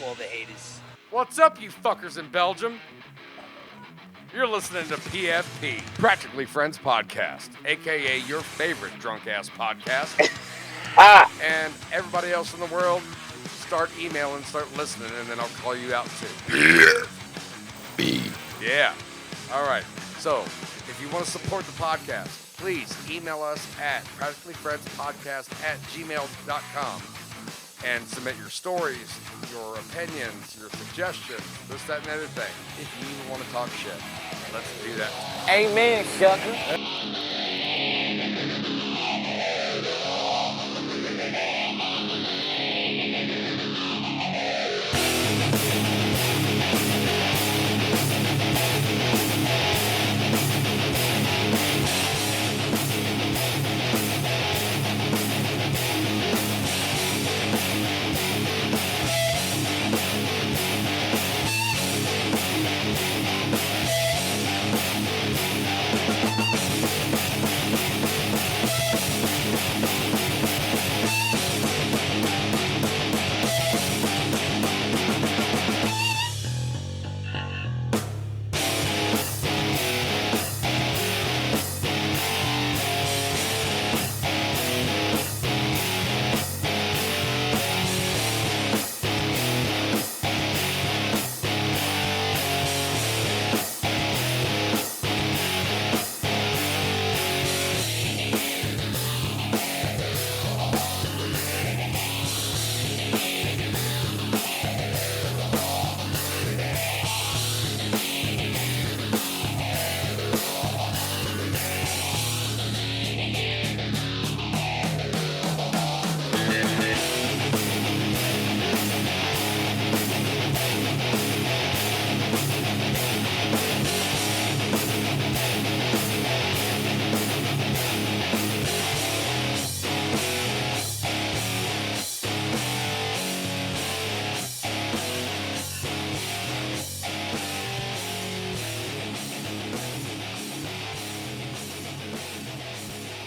all the haters. What's up, you fuckers in Belgium? You're listening to PFP, Practically Friends Podcast, a.k.a. your favorite drunk-ass podcast. And everybody else in the world, start emailing, start listening, and then I'll call you out too. PFP. Yeah. All right. So, if you want to support the podcast, please email us at practicallyfriendspodcast@gmail.com and submit your stories, your opinions, your suggestions, this, that, and the other thing. If you even want to talk shit, let's do that. Amen, sucker.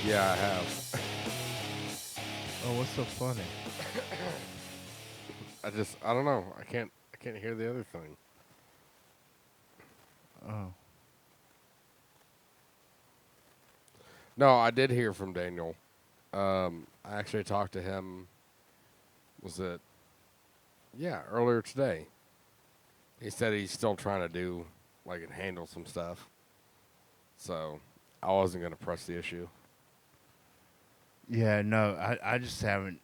Yeah, I have. Oh, what's so funny? I don't know. I can't hear the other thing. Oh. No, I did hear from Daniel. I actually talked to him, earlier today. He said he's still trying to do, and handle some stuff. So, I wasn't going to press the issue. Yeah, no, I just haven't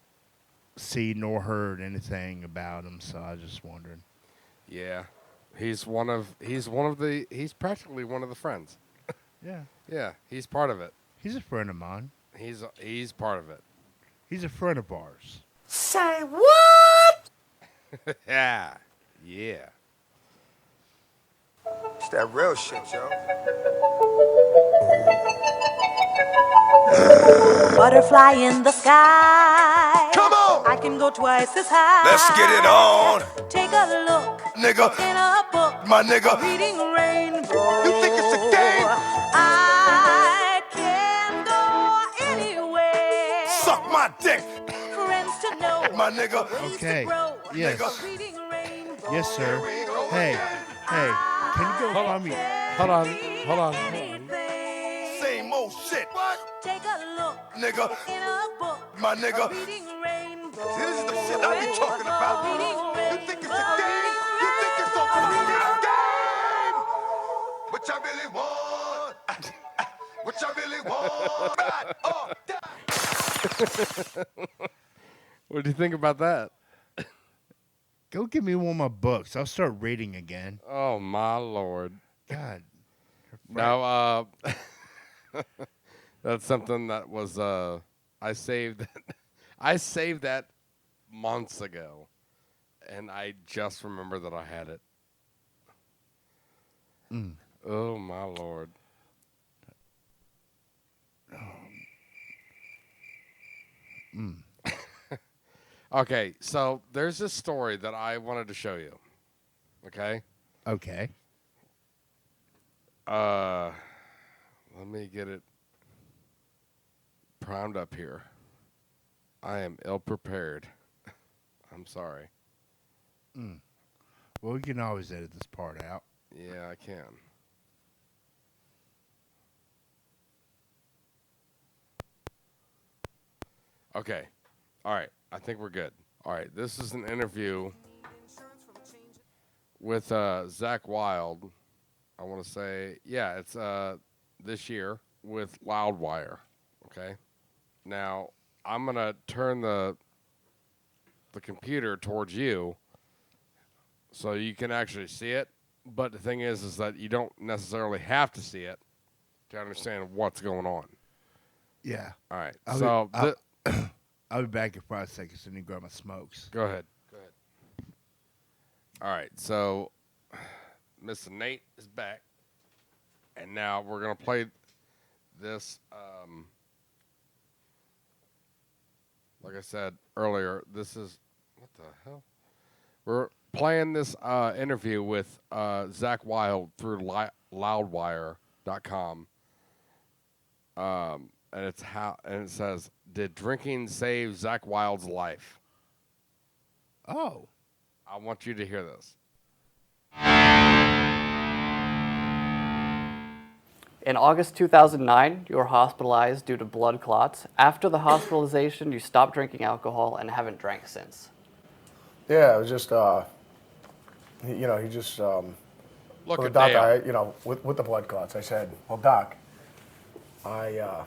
seen nor heard anything about him, so I was just wondering. Yeah. He's practically one of the friends. Yeah. Yeah, he's part of it. He's a friend of mine. He's part of it. He's a friend of ours. Say what? Yeah. Yeah. It's that real shit, yo. Butterfly in the sky. Come on! I can go twice as high. Let's get it on. Take a look Nigga, in a book. my nigga. Reading rainbow. You think it's a game? I can go anywhere. Suck my dick, Friends to know. my nigga. Ways Okay. to grow. Yes. Reading rainbow. Yes, sir. Hey, can you go find me? Hold on. Same old shit. What? Take a look Nigga, in a book. my nigga. Reading rainbow. See, this is the shit I be talking about. Reading You think it's a rainbow. game? You think it's a fucking game? What y'all really want? What y'all really want? Ride or die. What do you think about that? Go give me one of my books. I'll start reading again. Oh, my Lord. God. No, that's something that was, I saved that months ago, and I just remember that I had it. Oh, my Lord. Okay, so there's this story that I wanted to show you. Okay? Okay. Let me get it primed up here. I am ill prepared. I'm sorry. Well, we can always edit this part out. Yeah, I can. Okay. All right. I think we're good. All right. This is an interview with Zach Wild. I want to say, yeah, it's this year with Loudwire. Okay. Now I'm gonna turn the computer towards you so you can actually see it. But the thing is that you don't necessarily have to see it to understand what's going on. Yeah. All right. I'll be back in 5 seconds and then grab my smokes. Go ahead. All right. So Mr. Nate is back, and now we're gonna play this. Like I said earlier, this is what the hell? We're playing this interview with Zach Wild through loudwire.com. And it says, "Did drinking save Zach Wild's life?" Oh. I want you to hear this. In August 2009, you were hospitalized due to blood clots. After the hospitalization, you stopped drinking alcohol and haven't drank since. Yeah, it was just, he just, Look well, the at doctor, Dale. with the blood clots, I said, well, Doc, I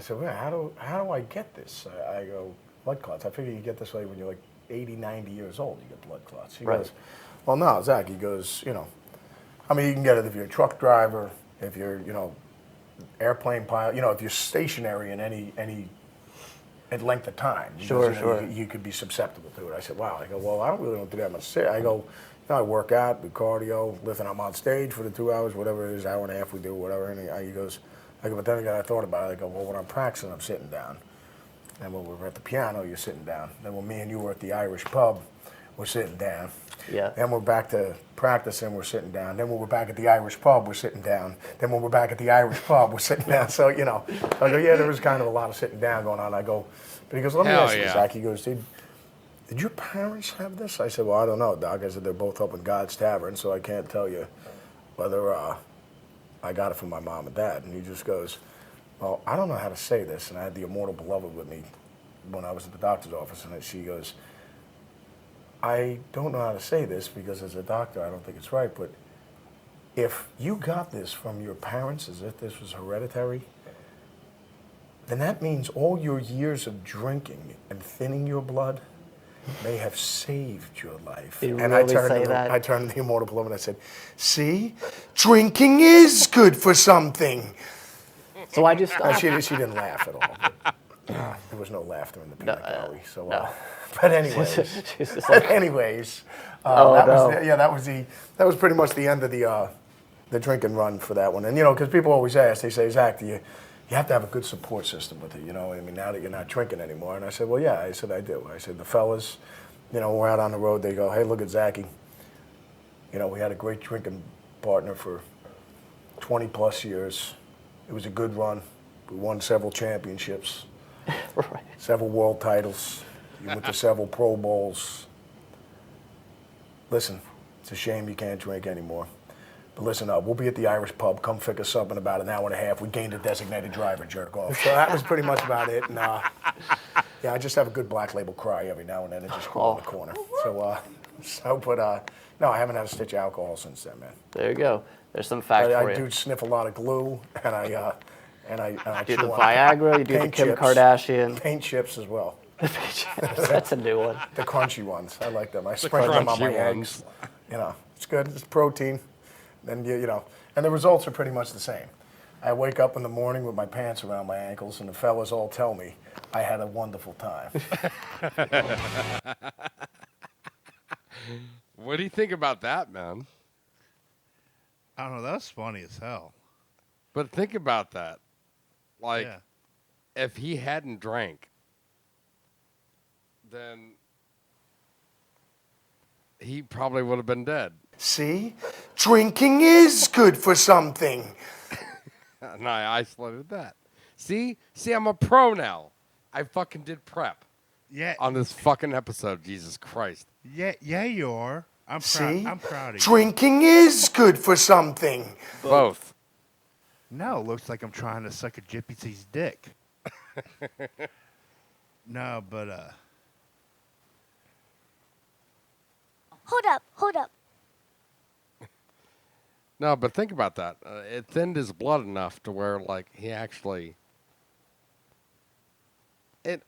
said, well, how do I get this? I go, blood clots. I figure you get this way when you're like 80, 90 years old, you get blood clots. He Right. goes, well, no, Zach, he goes, you can get it if you're a truck driver, if you're, airplane pilot, if you're stationary in any length of time. Sure, Because, sure. You could be susceptible to it. I said, wow. I go, well, I don't really want to do that much. I go, I work out, do cardio, listen, I'm on stage for the 2 hours, whatever it is, hour and a half we do, whatever. And he goes, but then again, I thought about it. I go, well, when I'm practicing, I'm sitting down. And when we're at the piano, you're sitting down. Then when me and you were at the Irish pub, we're sitting down. Yeah. Then we're back to practicing, we're sitting down. Then when we're back at the Irish pub, we're sitting down. Then when we're back at the Irish pub, we're sitting down. So, I go, yeah, there was kind of a lot of sitting down going on. I go, but he goes, let me Hell ask you, yeah. Zach. He goes, did your parents have this? I said, well, I don't know, Doc. I said, they're both up in God's Tavern, so I can't tell you whether I got it from my mom and dad. And he just goes, well, I don't know how to say this. And I had the immortal beloved with me when I was at the doctor's office, and she goes, I don't know how to say this because as a doctor, I don't think it's right, but if you got this from your parents as if this was hereditary, then that means all your years of drinking and thinning your blood may have saved your life. You And really say that? I turned to the immortal beloved and I said, see, drinking is good for something. So I just She didn't laugh at all. But, there was no laughter in the peanut gallery. So, no. But anyways, she's just like, that was pretty much the end of the drinking run for that one. And because people always ask, they say, Zach, you have to have a good support system with it. Now that you're not drinking anymore. And I said, well, yeah. I said, I do. I said, the fellas, we're out on the road. They go, hey, look at Zachy. We had a great drinking partner for 20 plus years. It was a good run. We won several championships, right. several world titles. You went to several Pro Bowls. Listen, it's a shame you can't drink anymore. But listen up, we'll be at the Irish pub. Come pick us up in about an hour and a half. We gained a designated driver, jerk off. So that was pretty much about it. And yeah, I just have a good black label cry every now and then. It just cool in the corner. No, I haven't had a stitch of alcohol since then, man. There you go. There's some facts for I you. do sniff a lot of glue, and I do chew the on Viagra, you do the paint Kim chips. Kardashian. Paint chips as well. That's a new one. The crunchy ones. I like them. I spread them on my crunchy eggs. It's good. It's protein. Then and the results are pretty much the same. I wake up in the morning with my pants around my ankles, and the fellas all tell me I had a wonderful time. What do you think about that, man? I don't know. That was funny as hell. But think about that. Like, Yeah. if he hadn't drank, then he probably would have been dead. See? Drinking is good for something. And I isolated that. See, I'm a pro now. I fucking did prep. Yeah, on this fucking episode. Jesus Christ. yeah, you are. I'm See? proud. I'm proud of you. Drinking is good for something. Both. No, it looks like I'm trying to suck a gypsy's dick. No, but Hold up. No, but think about that. It thinned his blood enough to where, like, he actually. It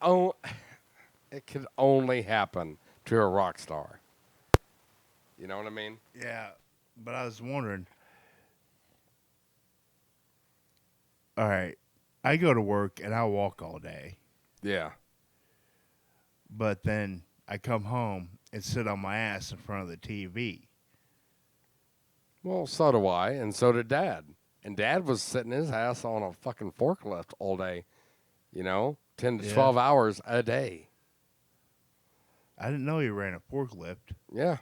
could only happen to a rock star. You know what I mean? yeah, but I was wondering. All right, I go to work and I walk all day, Yeah. but then I come home and sit on my ass in front of the TV. Well, so do I, and so did Dad. And Dad was sitting his ass on a fucking forklift all day. 10 to Yeah. 12 hours a day. I didn't know he ran a forklift. Yeah.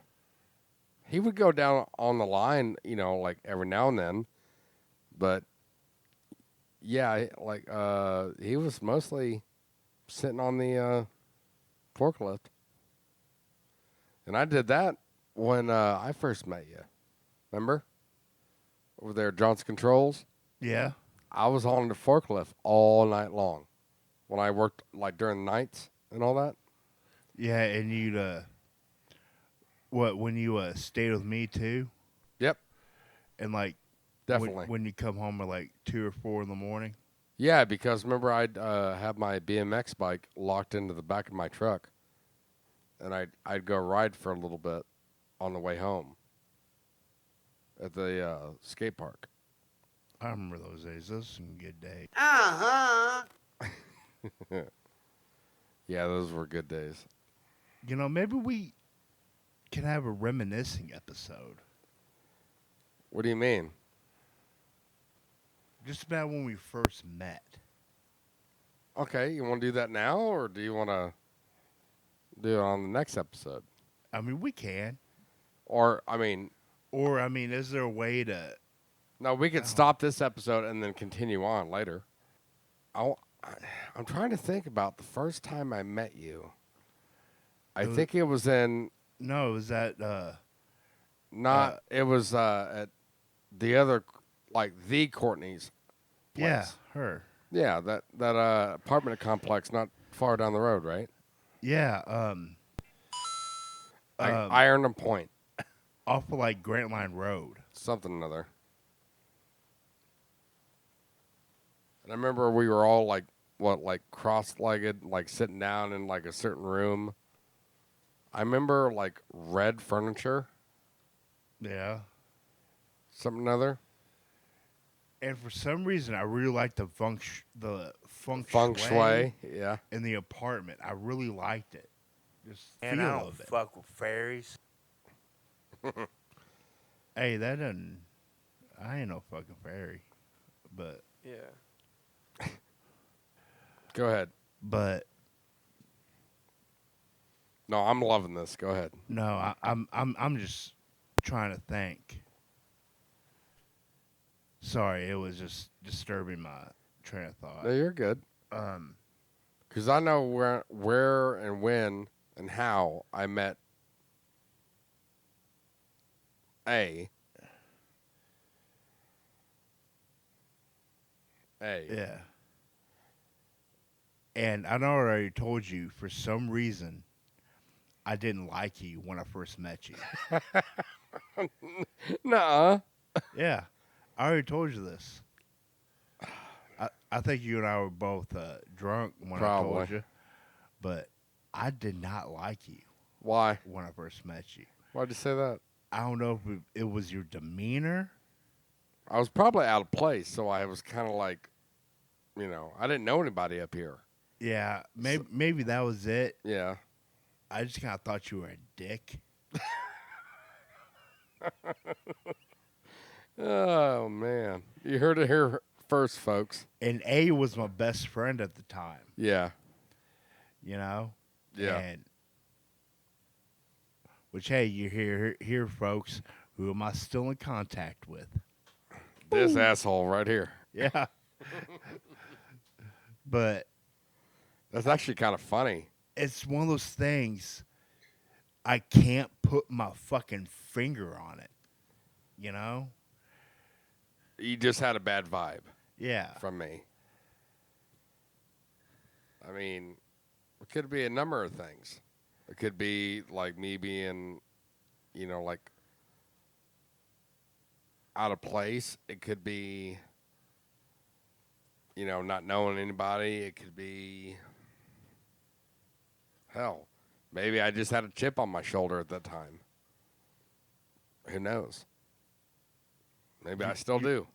He would go down on the line, like every now and then. But yeah, he was mostly sitting on the forklift. And I did that when I first met you. Remember? Over there at Johnson Controls. Yeah. I was on the forklift all night long when I worked like during the nights and all that. Yeah, and you'd when you stayed with me too, Yep, and like definitely. when you come home at like 2 or 4 in the morning. Yeah, because remember I'd have my BMX bike locked into the back of my truck, and I'd go ride for a little bit on the way home at the skate park. I remember those days. Those were some good days. Yeah, those were good days. Maybe we can have a reminiscing episode. What do you mean? Just about when we first met. Okay, you want to do that now, or do you want to do it on the next episode? I mean, we can. Or, Is there a way to... no, we could stop this episode and then continue on later. I'm trying to think about the first time I met you. I think it was in... No, it was at... it was at the other, like, the Courtney's place. Yeah, her. Yeah, that apartment complex not far down the road, right? Yeah, Iron and Point. off of, like, Grant Line Road. Something or another. And I remember we were all, like, cross-legged, like, sitting down in, like, a certain room. I remember, like, red furniture. Yeah. Something or another. And for some reason, I really like the feng shui, yeah. in the apartment. I really liked it. Just And feel I don't of it. fuck with fairies. Hey, that doesn't... I ain't no fucking fairy. But... Yeah. Go ahead. But... No, I'm loving this. Go ahead. No, I'm just trying to think. Sorry, it was just disturbing my train of thought. No, you're good. Because I know where and when and how I met A. Yeah. And I know I already told you, for some reason, I didn't like you when I first met you. Nuh-uh. Yeah. I already told you this. I think you and I were both drunk when I told Probably. you. But I did not like you Why? when I first met you. Why'd you say that? I don't know if it was your demeanor. I was probably out of place, so I was kind of like, I didn't know anybody up here. Yeah, maybe that was it. Yeah. I just kind of thought you were a dick. Oh, man. You heard it here first, folks. And A was my best friend at the time, Yeah. Yeah. Yeah. Which, hey, you hear, folks, who am I still in contact with? This asshole right here. Yeah. But That's actually kind of funny. it's one of those things I can't put my fucking finger on it. You know? You just had a bad vibe Yeah. from me. I mean, it could be a number of things. It could be like me being, like out of place. It could be, not knowing anybody. It could be, hell, maybe I just had a chip on my shoulder at that time. Who knows? Maybe I still do.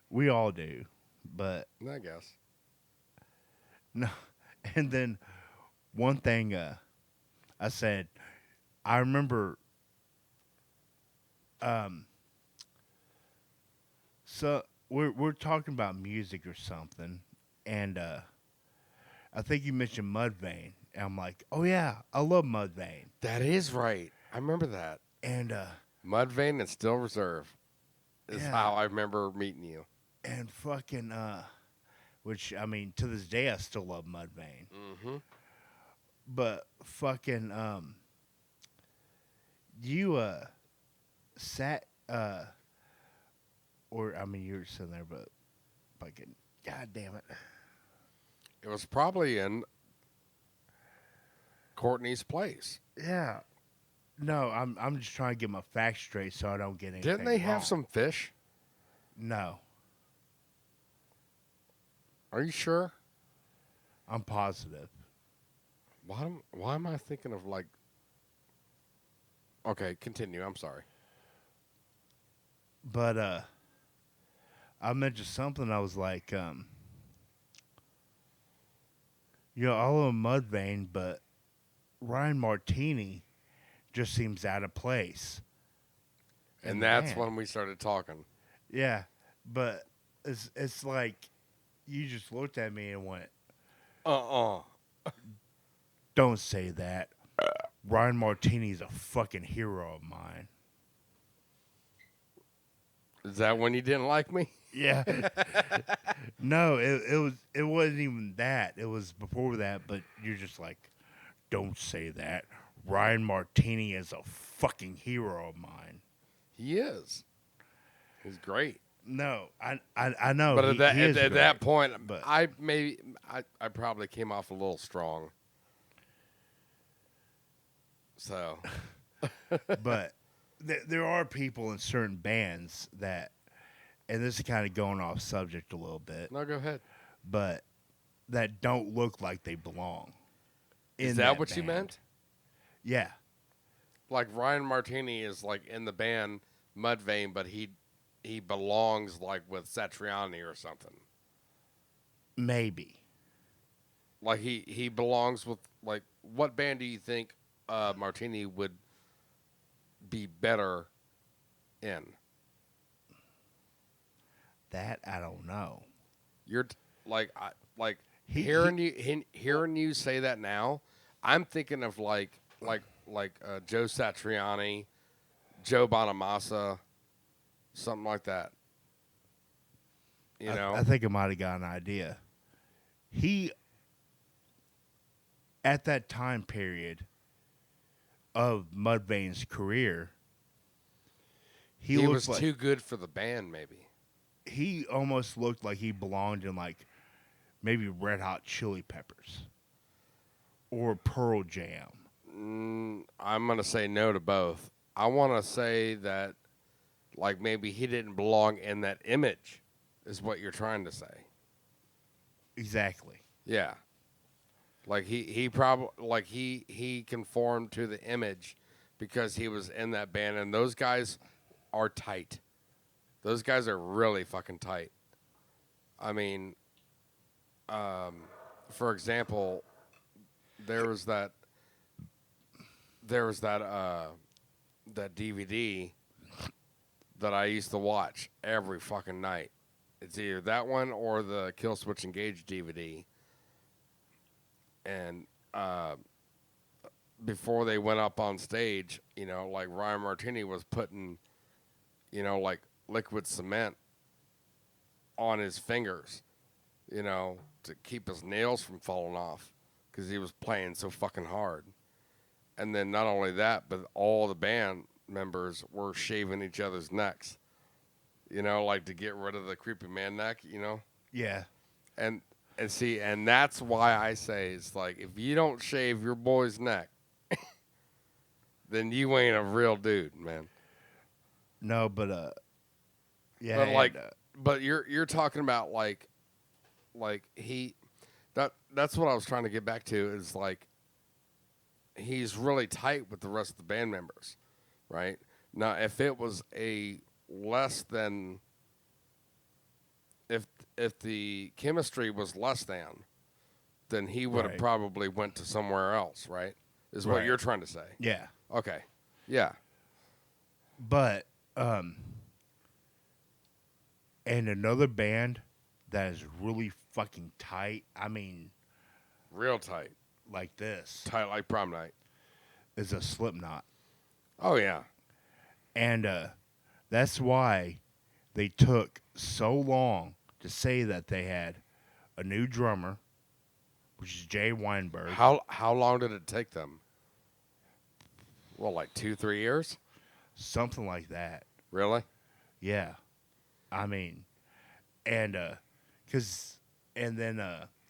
We all do. But I guess. no. And then one thing I said, I remember so we're talking about music or something, and I think you mentioned Mudvayne, and I'm like, oh yeah, I love Mudvayne, That is right. I remember that. and Mudvayne and Still Reserve is Yeah. how I remember meeting you. and fucking which I mean to this day I still love Mudvayne, Mm-hmm. but fucking you sat or I mean you were sitting there, but fucking god damn it. It was probably in Courtney's place. Yeah. No, I'm just trying to get my facts straight so I don't get anything. Didn't they have wrong. some fish? No, Are you sure? I'm positive. Why am I thinking of like... Okay, continue. I'm sorry. But I mentioned something. I was like, I love Mudvayne, but Ryan Martini just seems out of place. in And the that's band. when we started talking. Yeah, but it's like you just looked at me and went, "Don't say that." Ryan Martini's a fucking hero of mine. Is that when you didn't like me? Yeah. No, it wasn't even that. It was before that, but you're just like, don't say that. Ryan Martini is a fucking hero of mine. He is. He's great. No, I know. But he is at great, that point, but I probably came off a little strong. So, but there are people in certain bands that, and this is kind of going off subject a little bit, no, go ahead. but that don't look like they belong. Is in that what you band. meant? Yeah. Like Ryan Martini is like in the band Mudvayne, but he belongs like with Satriani or something. Maybe. Like he belongs with like what band do you think Martini would be better in? That I don't know. You're like He- hearing you say that now. I'm thinking of like Joe Satriani, Joe Bonamassa, something like that. You know, I think I might have got an idea. He, at that time period of Mudvayne's career, he looked was like, too good for the band. Maybe he almost looked like he belonged in like maybe Red Hot Chili Peppers or Pearl Jam. I'm gonna say no to both. I want to say that like maybe he didn't belong in that image, is what you're trying to say. Exactly. Yeah. Like he probably like he conformed to the image because he was in that band, and those guys are tight. Those guys are really fucking tight. I mean, for example, there was that that DVD that I used to watch every fucking night. It's either that one or the Kill Switch Engage DVD. And before they went up on stage, like Ryan Martini was putting, like liquid cement on his fingers, to keep his nails from falling off. because he was playing so fucking hard. And then not only that, but all the band members were shaving each other's necks. You know, like to get rid of the creepy man neck, you know? Yeah. And see, and that's why I say it's like, if you don't shave your boy's neck, then you ain't a real dude, man. No, but yeah. But like, and, but you're talking about like that's what I was trying to get back to is like he's really tight with the rest of the band members, right? Now, if it was a less than if the chemistry was less than, then he would have Right. probably went to somewhere else, right? Is what Right. you're trying to say. yeah. Okay. Yeah. But and another band that is really fucking tight. I mean, Real tight. like this Tight like prom night. is a Slipknot, Oh yeah. and that's why they took so long to say that they had a new drummer, which is Jay Weinberg. How long did it take them? Well, like 2-3 years? Something like that. Really? Yeah. I mean, and then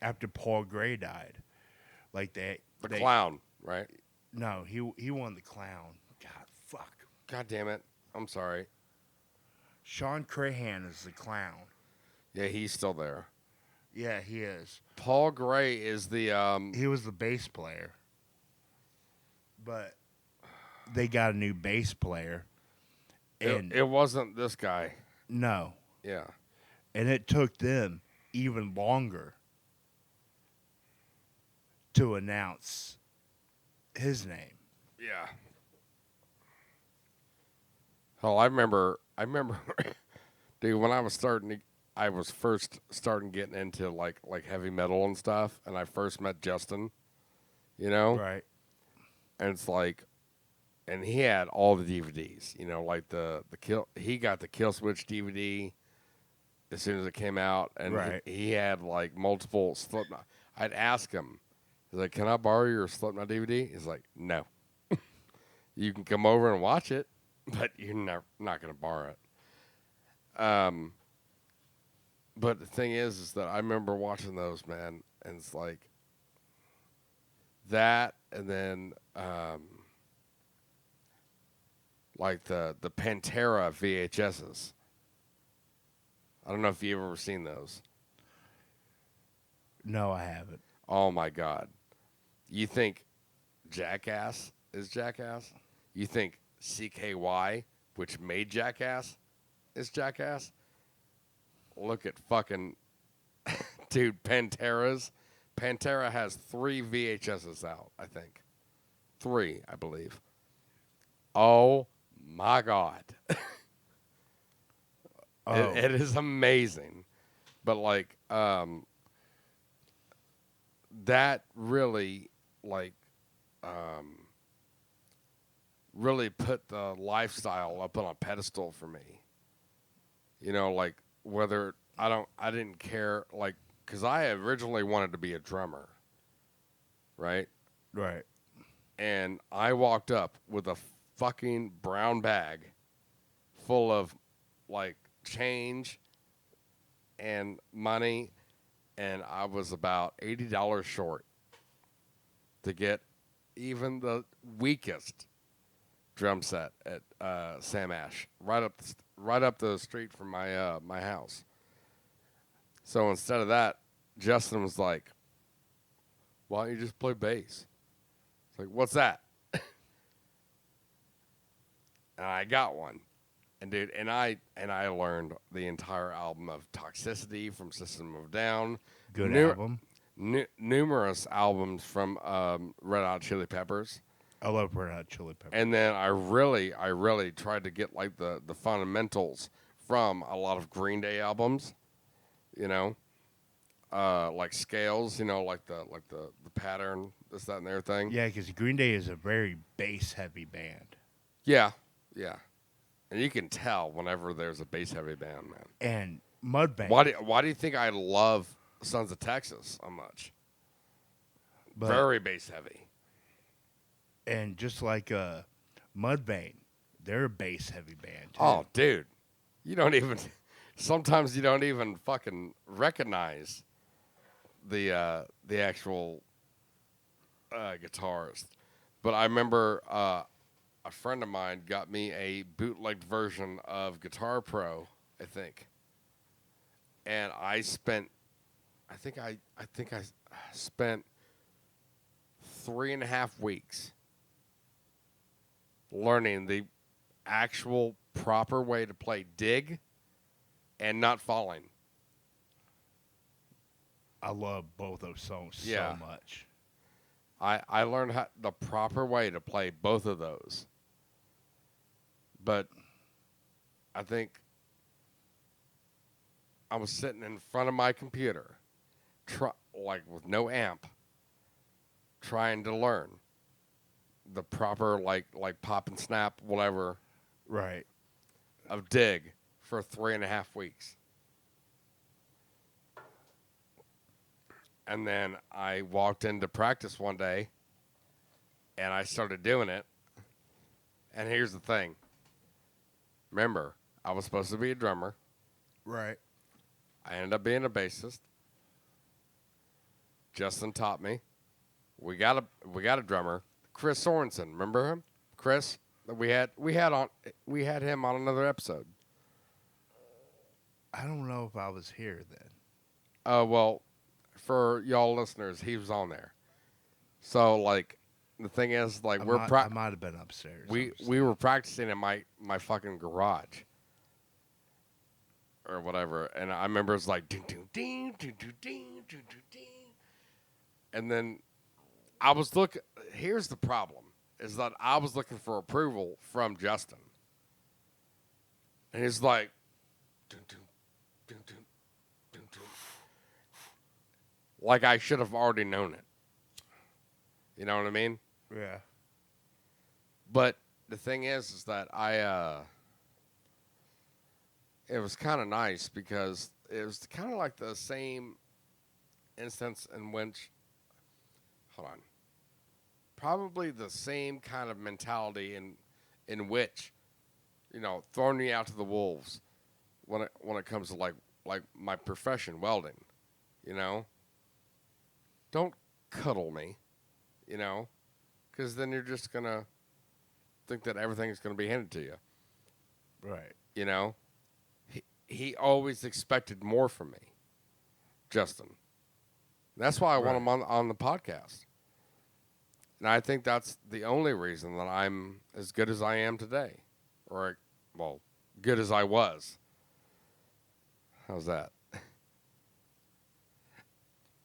after Paul Gray died, like The clown, right? No, he won the clown. God, fuck. God damn it. I'm sorry. Sean Crahan is the clown. Yeah, he's still there. Yeah, he is. Paul Gray is the He was the bass player, but they got a new bass player, and it wasn't this guy. no, Yeah. and it took them even longer to announce his name. Yeah. Hell, I remember dude, when I was first starting getting into like heavy metal and stuff, and I first met Justin, you know? Right. And it's like, and he had all the DVDs, you know, like he got the Kill Switch DVD as soon as it came out, and Right. he had like multiple Slipknot. I'd ask him, he's like, "Can I borrow your Slipknot DVD?" He's like, "No." You can come over and watch it, but you're not going to borrow it. But the thing is that I remember watching those, man, and it's like that, and then like the Pantera VHSs. I don't know if you've ever seen those. No, I haven't. Oh my God! You think Jackass is Jackass? You think CKY, which made Jackass, is Jackass? Look at fucking dude, Pantera's. Pantera has 3 VHSs out, I think. 3, I believe. Oh my God. Oh, It is amazing. But like that really really put the lifestyle up on a pedestal for me. You know, like whether I didn't care, like, because I originally wanted to be a drummer, right? right. And I walked up with a fucking brown bag full of like change and money, and I was about $80 short to get even the weakest drum set at Sam Ash, right up the street from my my house. So instead of that, Justin was like, "Why don't you just play bass?" It's like, "What's that?" And I got one, and dude, and I learned the entire album of Toxicity from System of a Down, Good album. numerous albums from Red Hot Chili Peppers. I love Red Hot Chili Peppers. And then I really tried to get like the fundamentals from a lot of Green Day albums, you know, like scales, you know, like the pattern, this, that, and everything. Yeah, because Green Day is a very bass-heavy band. Yeah, yeah. And you can tell whenever there's a bass heavy band, man. And Mudvayne. Why do you think I love Sons of Texas so much? But, Very bass heavy. And just like Mudvayne, they're a bass heavy band too. Oh, dude. You don't even sometimes you don't even fucking recognize the actual guitarist. But I remember a friend of mine got me a bootlegged version of Guitar Pro, I think. And I spent I think I spent 3.5 weeks learning the actual proper way to play dig and not falling. I love both those songs Yeah. so much. I learned the proper way to play both of those. But I think I was sitting in front of my computer, like with no amp, trying to learn the proper like pop and snap, whatever, Right. of dig for 3.5 weeks. And then I walked into practice one day and I started doing it. And here's the thing. Remember, I was supposed to be a drummer. Right. I ended up being a bassist. Justin taught me. We got a drummer, Chris Sorensen. Remember him? Chris? We had him on another episode. I don't know if I was here then. Well, for y'all listeners, he was on there. So like the thing is, like I might have been upstairs. we were practicing in my fucking garage or whatever, and I remember it's like ding ding ding ding ding ding ding ding, and then I was looking. Here's the problem: is that I was looking for approval from Justin, and he's like, ding, ding, ding, ding, ding, ding. Like I should have already known it. You know what I mean? Yeah. But the thing is that it was kind of nice because it was kind of like the same instance in which, hold on, probably the same kind of mentality in which, you know, throwing me out to the wolves when it comes to like my profession, welding, you know. Don't cuddle me, you know, because then you're just gonna think that everything's gonna be handed to you. Right. You know, he always expected more from me, Justin. That's why I want him on the podcast. And I think that's the only reason that I'm as good as I am today. Or, well, good as I was. How's that?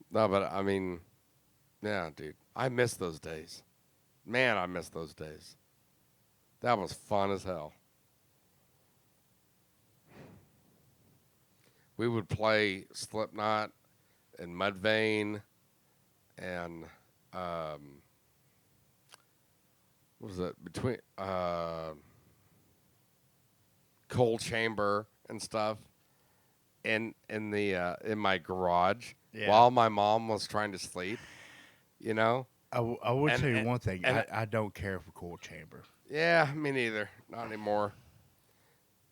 No, but I mean, yeah, dude. I miss those days. Man, I miss those days. That was fun as hell. We would play Slipknot and Mudvayne and what was it between Cold Chamber and stuff in my garage while my mom was trying to sleep. You know. I would tell you one thing. and I don't care for Cold Chamber. Yeah, me neither. Not anymore.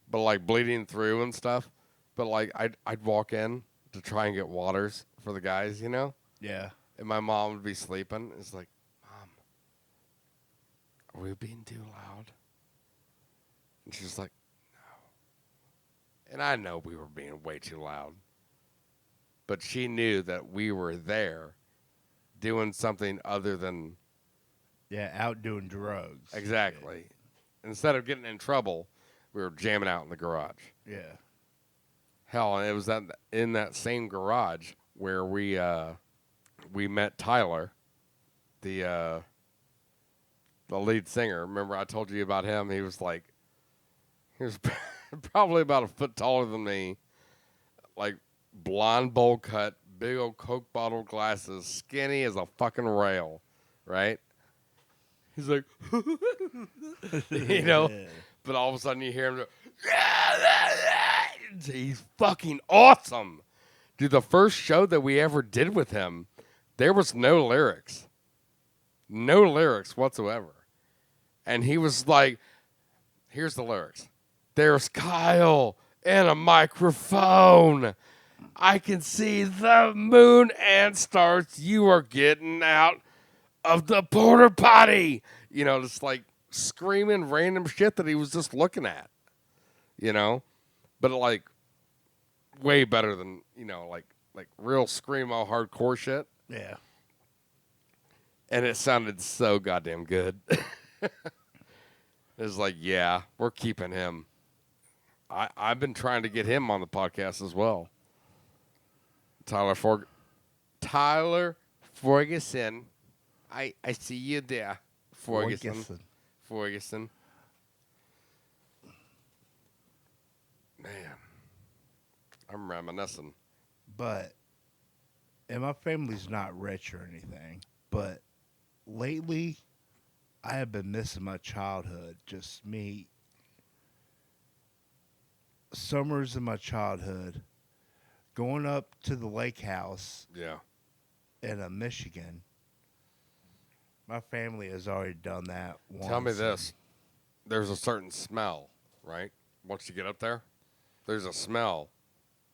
But like bleeding through and stuff. But like I'd walk in to try and get waters for the guys, you know? Yeah. And my mom would be sleeping. It's like, Mom, are we being too loud? And she's like, no. And I know we were being way too loud. But she knew that we were there doing something other than... Yeah, out doing drugs. Exactly. Instead of getting in trouble, we were jamming out in the garage. Yeah. Hell, and it was in that same garage where we met Tyler, the lead singer. Remember I told you about him? He was probably about a foot taller than me, like blonde bowl cut, big old Coke bottle glasses, skinny as a fucking rail, right? He's like, you know, but all of a sudden you hear him go, he's fucking awesome. Dude, the first show that we ever did with him, there was no lyrics. No lyrics whatsoever. And he was like, here's the lyrics. There's Kyle and a microphone. I can see the moon and stars. You are getting out of the porta potty. You know, just like screaming random shit that he was just looking at. You know? But like way better than, you know, like real screamo hardcore shit. Yeah. And it sounded so goddamn good. It's like, yeah, we're keeping him. I've been trying to get him on the podcast as well. Tyler Ferguson. I see you there. Ferguson. Man. I'm reminiscing. But, and my family's not rich or anything, but lately, I have been missing my childhood. Just me. Summers in my childhood, going up to the lake house Yeah. in Michigan. My family has already done that once. Tell me this. There's a certain smell, right? Once you get up there, there's a smell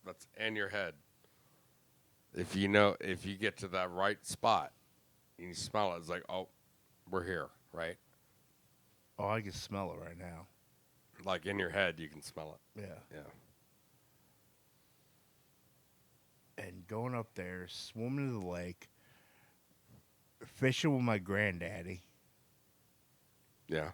that's in your head. If you get to that right spot and you smell it, it's like, oh, we're here, right? Oh, I can smell it right now. Like in your head, you can smell it. Yeah. Yeah. And going up there, swimming in the lake, fishing with my granddaddy. Yeah.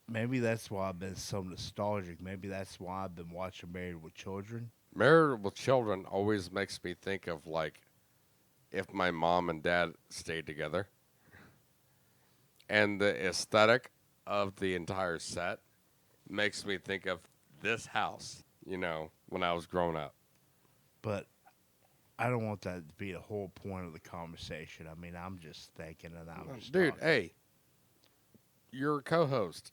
Maybe that's why I've been so nostalgic. Maybe that's why I've been watching Married with Children. Married with Children always makes me think of like if my mom and dad stayed together. And the aesthetic of the entire set makes me think of this house, you know, when I was growing up. But I don't want that to be the whole point of the conversation. I mean, I'm just thinking and I'm just Dude, talking. hey, you're a co-host.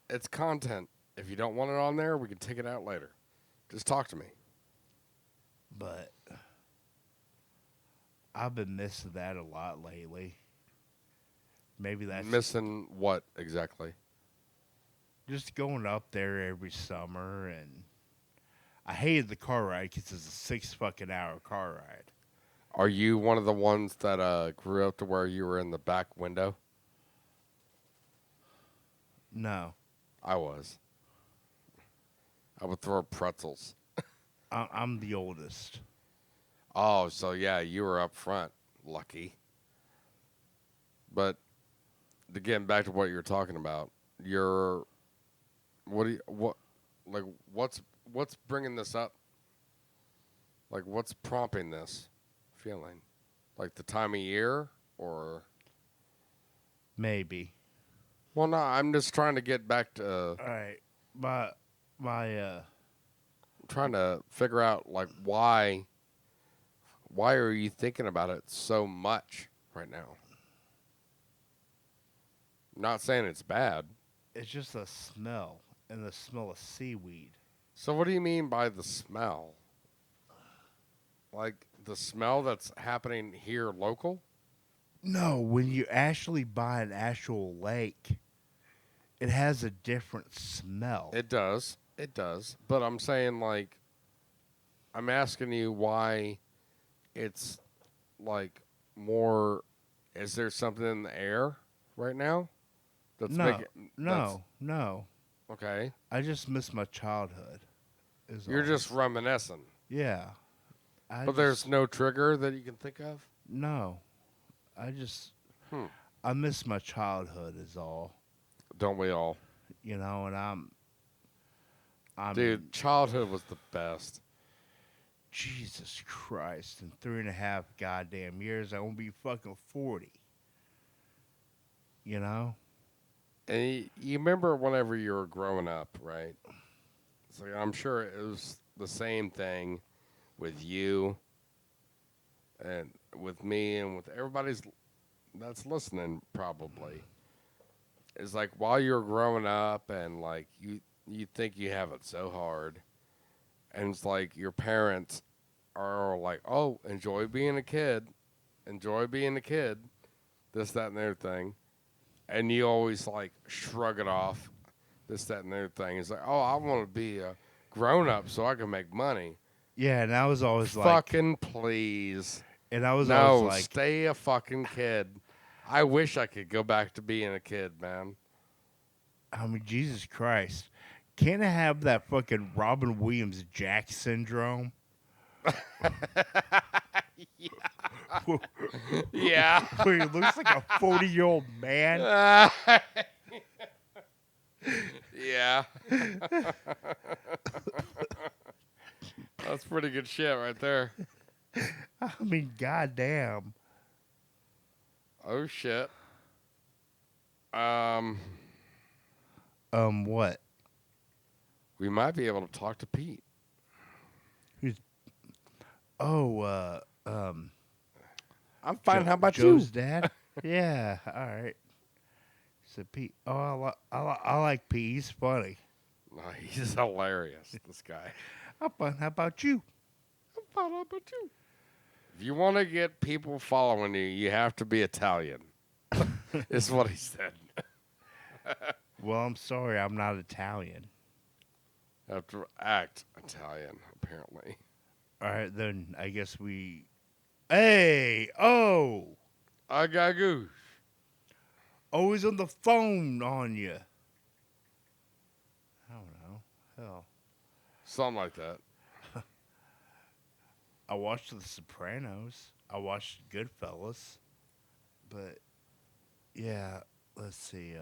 It's content. If you don't want it on there, we can take it out later. Just talk to me. But I've been missing that a lot lately. Maybe that's Missing what exactly? just going up there every summer, and I hated the car ride because it's a 6 fucking hour car ride. Are you one of the ones that grew up to where you were in the back window? No, I was. I would throw pretzels. I'm the oldest. Oh, so yeah, you were up front. Lucky. But to get back to what you were talking about, what's bringing this up? Like, what's prompting this feeling? Like the time of year, or? Maybe. Well, no, I'm just trying to get back to. All right, my Trying to figure out like why are you thinking about it so much right now? Not saying it's bad. it's just a smell, and the smell of seaweed. So what do you mean by the smell? Like the smell that's happening here local? No, when you actually buy an actual lake, it has a different smell. It does. It does. But I'm saying like I'm asking you why it's like more is there something in the air right now? That's No. Okay. I just miss my childhood. You're just reminiscing. Yeah. But there's no trigger that you can think of? No. I miss my childhood is all. Don't we all? You know, and I'm Dude, childhood was the best. Jesus Christ, in 3.5 goddamn years I won't be fucking 40. You know? And you remember whenever you were growing up, right? So I'm sure it was the same thing with you and with me and with everybody's that's listening probably. It's like while you're growing up and like you think you have it so hard and it's like your parents are like, oh, enjoy being a kid, this, that, and the other thing, and you always like shrug it off, this, that, and the other thing. It's like, oh, I want to be a grown up so I can make money. Yeah, and I was always Fucking please. and I was always No, like, stay a fucking kid. I wish I could go back to being a kid, man. I mean, Jesus Christ, can't I have that fucking Robin Williams Jack syndrome? Yeah. Where he looks like a 40-year-old man. Yeah. That's pretty good shit right there. I mean, goddamn. Oh shit. What? We might be able to talk to Pete. Oh, I'm fine. How about Joe's you? dad? Yeah, all right. So Pete. Oh, I like Pete. He's funny. No, he's hilarious, this guy. I'm fun. How about you? I'm fine. How about you? If you want to get people following you, you have to be Italian. Is what he said. Well, I'm sorry. I'm not Italian. Have to act Italian, apparently. All right, then I guess we. Hey, oh, I got goose. always on the phone on you. I don't know. Hell, Something like that. I watched The Sopranos. I watched Goodfellas. But yeah, let's see.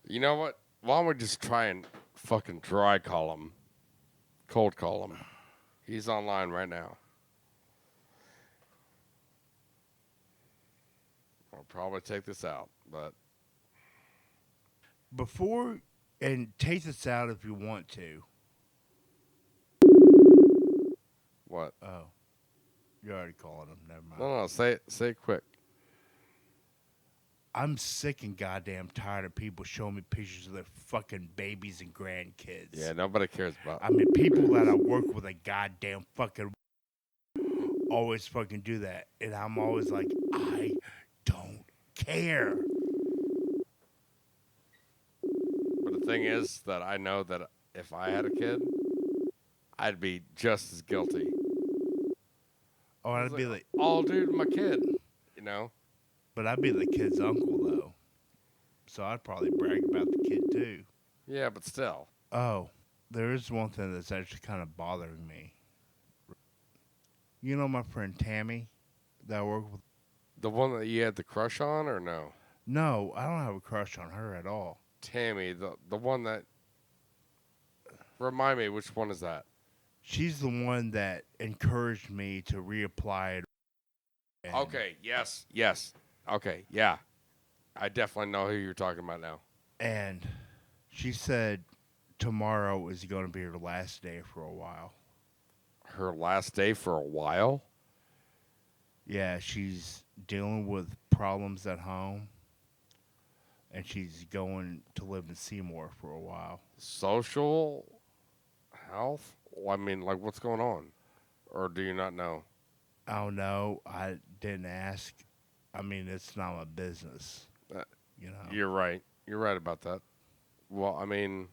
You know what? Why don't we just try and fucking dry call him? Cold call him. He's online right now. I'll probably take this out, but Before and take this out if you want to. what? Oh, you're already calling him. Never mind. No, say it quick. I'm sick and goddamn tired of people showing me pictures of their fucking babies and grandkids. Yeah, nobody cares about. I mean, people that I work with a goddamn fucking always fucking do that. And I'm always like, I don't care. But the thing is that I know that if I had a kid, I'd be just as guilty. Oh, and I'd be like, oh, dude, my kid. You know? but I'd be the kid's uncle, though. So I'd probably brag about the kid, too. Yeah, but still. Oh, there is one thing that's actually kind of bothering me. You know my friend Tammy that I work with? The one that you had the crush on, or no? No, I don't have a crush on her at all. Tammy, the one that. Remind me, which one is that? She's the one that encouraged me to reapply it. And- Okay, yes. Okay, yeah. I definitely know who you're talking about now. And she said tomorrow is going to be her last day for a while. Her last day for a while? Yeah, she's dealing with problems at home. And she's going to live in Seymour for a while. Social health? Well, I mean, like, what's going on? Or do you not know? I don't know. I didn't ask. I mean, it's not my business. You know. You're right. You're right about that. Well, I mean,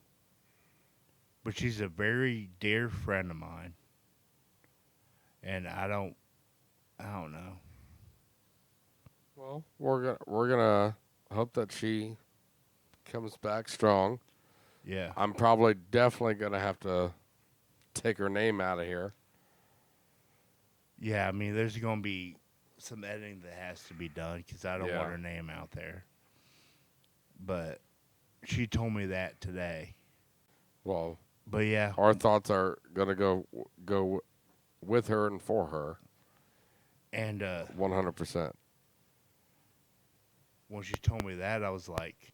But she's a very dear friend of mine. And I don't know. well, we're gonna hope that she comes back strong. Yeah. I'm probably definitely gonna have to take her name out of here. Yeah, I mean, there's going to be some editing that has to be done because I don't Yeah. want her name out there. But she told me that today. Well, But yeah, our thoughts are gonna go with her and for her, and 100%. when she told me that, I was like,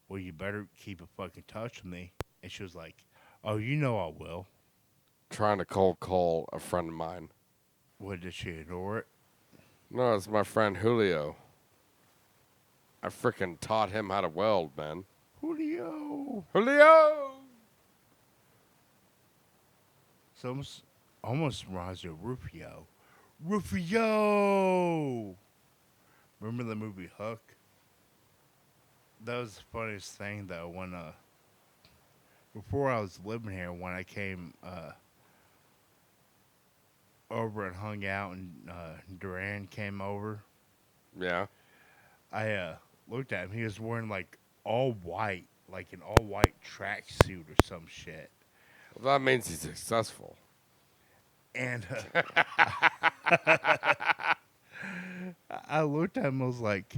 well, you better keep in fucking touch with me. And she was like, oh, you know I will. Trying to cold call a friend of mine. What, did she ignore it? No, it's my friend Julio. I freaking taught him how to weld, man. Julio. Julio! So almost reminds me of Rufio. Rufio! Remember the movie Hook? That was the funniest thing, though, when, before I was living here, when I came, over and hung out and, Duran came over, Yeah. I, looked at him. He was wearing, like, all white, like an all white tracksuit or some shit. Well, that means he's successful. And, I looked at him, I was like,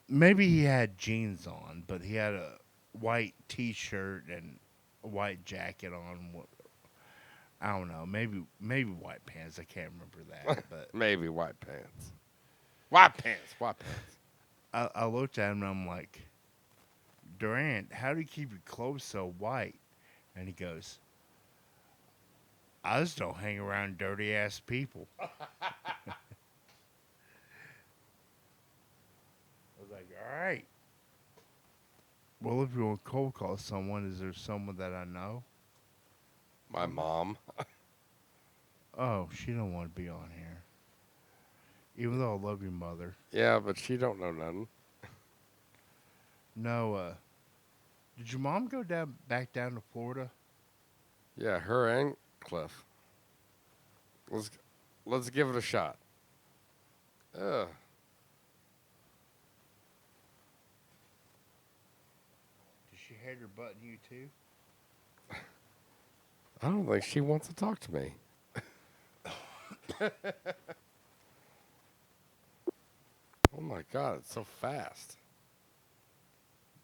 maybe he had jeans on, but he had a white T-shirt and a white jacket on. I don't know, maybe white pants. I can't remember that, but Maybe white pants. White pants. White pants. I looked at him and I'm like, Durant, how do you keep your clothes so white? And he goes, I just don't hang around dirty ass people. I was like, all right. Well, if you want to cold call someone, is there someone that I know? My mom. Oh, she don't want to be on here. Even though I love your mother. Yeah, but she don't know nothing. No, did your mom go back down to Florida? Yeah, her and Cliff. Let's give it a shot. Ugh. Did she hate her butt in you too? I don't think she wants to talk to me. Oh my God, it's so fast.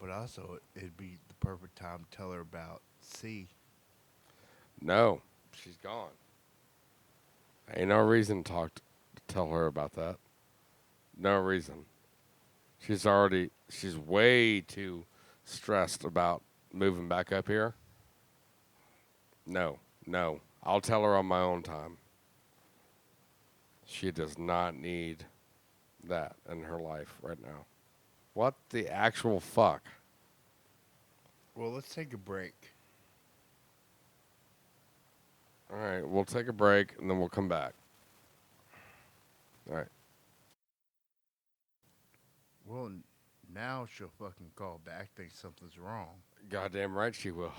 But also, it'd be the perfect time to tell her about C. No, she's gone. Ain't no reason to tell her about that. No reason. She's way too stressed about moving back up here. No. I'll tell her on my own time. She does not need that in her life right now. What the actual fuck? Well, let's take a break. All right, we'll take a break and then we'll come back. All right. Well, now she'll fucking call back, think something's wrong. Goddamn right she will.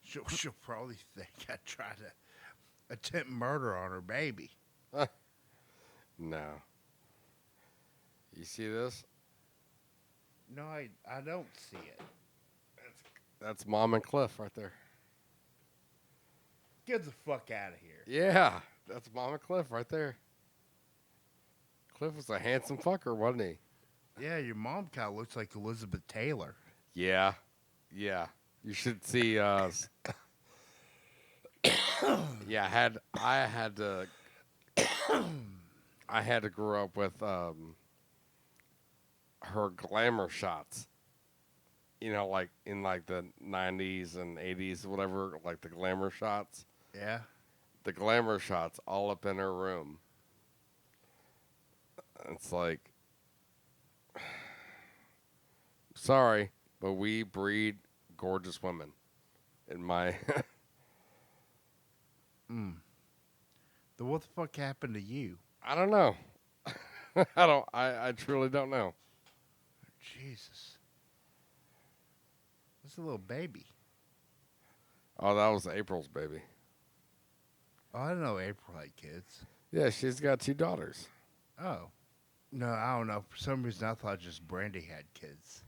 She'll probably think I tried to attempt murder on her baby. No. You see this? No, I don't see it. That's Mom and Cliff right there. Get the fuck out of here. Yeah, that's Mom and Cliff right there. Cliff was a handsome fucker, wasn't he? Yeah, your mom kind of looks like Elizabeth Taylor. Yeah. You should see. Yeah, I had to grow up with her glamour shots. You know, like in like the 90s and 80s, whatever, like the glamour shots. Yeah? The glamour shots all up in her room. It's like, sorry, but we breed gorgeous women. In my, Then what the fuck happened to you? I don't know. I truly don't know. Jesus. That's a little baby. Oh, that was April's baby. Oh, I didn't know April had kids. Yeah, she's got 2 daughters. Oh. No, I don't know. For some reason, I thought just Brandy had kids.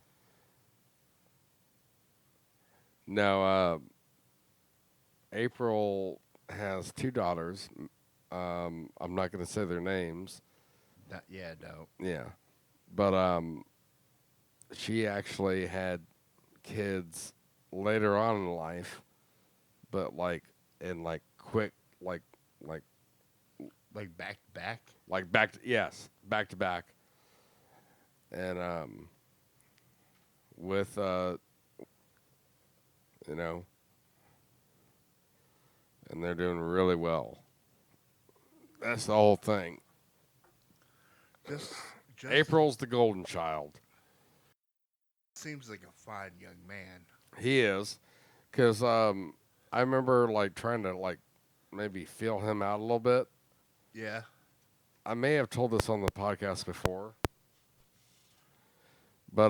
No, April has 2 daughters. I'm not going to say their names. Yeah, no. Yeah. But she actually had kids later on in life, but like in like quick like Like back to back? like back to back. And with you know, and they're doing really well. That's the whole thing. Just April's the golden child. seems like a fine young man. He is, because I remember like trying to like maybe feel him out a little bit. Yeah. I may have told this on the podcast before, but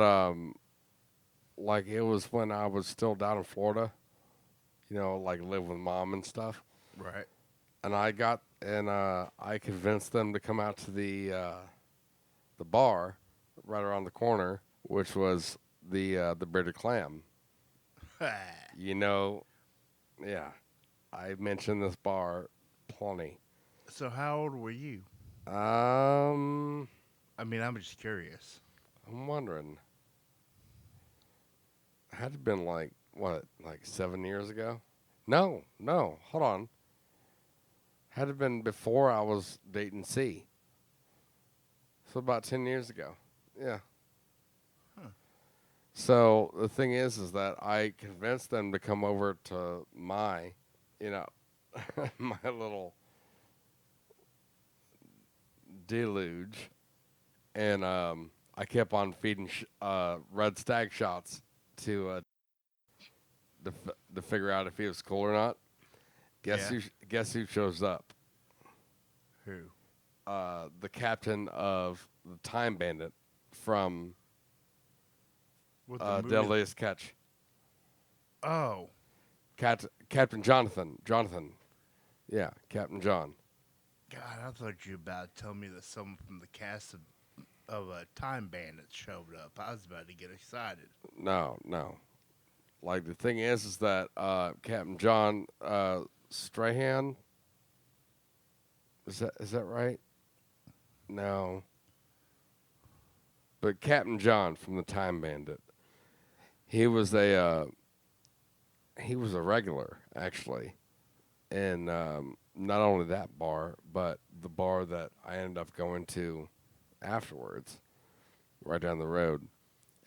like it was when I was still down in Florida, like live with mom and stuff. Right. And I convinced them to come out to the bar right around the corner, which was the Bearded Clam. You know, yeah, I mentioned this bar plenty. So how old were you? Um, I mean, I'm just curious. I'm wondering, had it been like what, like 7 years ago? No, no, hold on. Had it been before I was dating C? So about 10 years ago. Yeah. Huh. So the thing is that I convinced them to come over to my, you know, my little deluge, and I kept on feeding red stag shots to figure out if he was cool or not. Guess Yeah. guess who shows up? Who? The captain of the Time Bandit from What the movie? Deadliest Catch. Oh. Captain Jonathan. Jonathan. Yeah, Captain John. God, I thought you were about to tell me that someone from the cast of Time Bandits showed up. I was about to get excited. No, no. Like the thing is that Captain John Strahan. Is that right? No. But Captain John from the Time Bandit. He was a regular actually, and not only that bar, but the bar that I ended up going to afterwards, right down the road,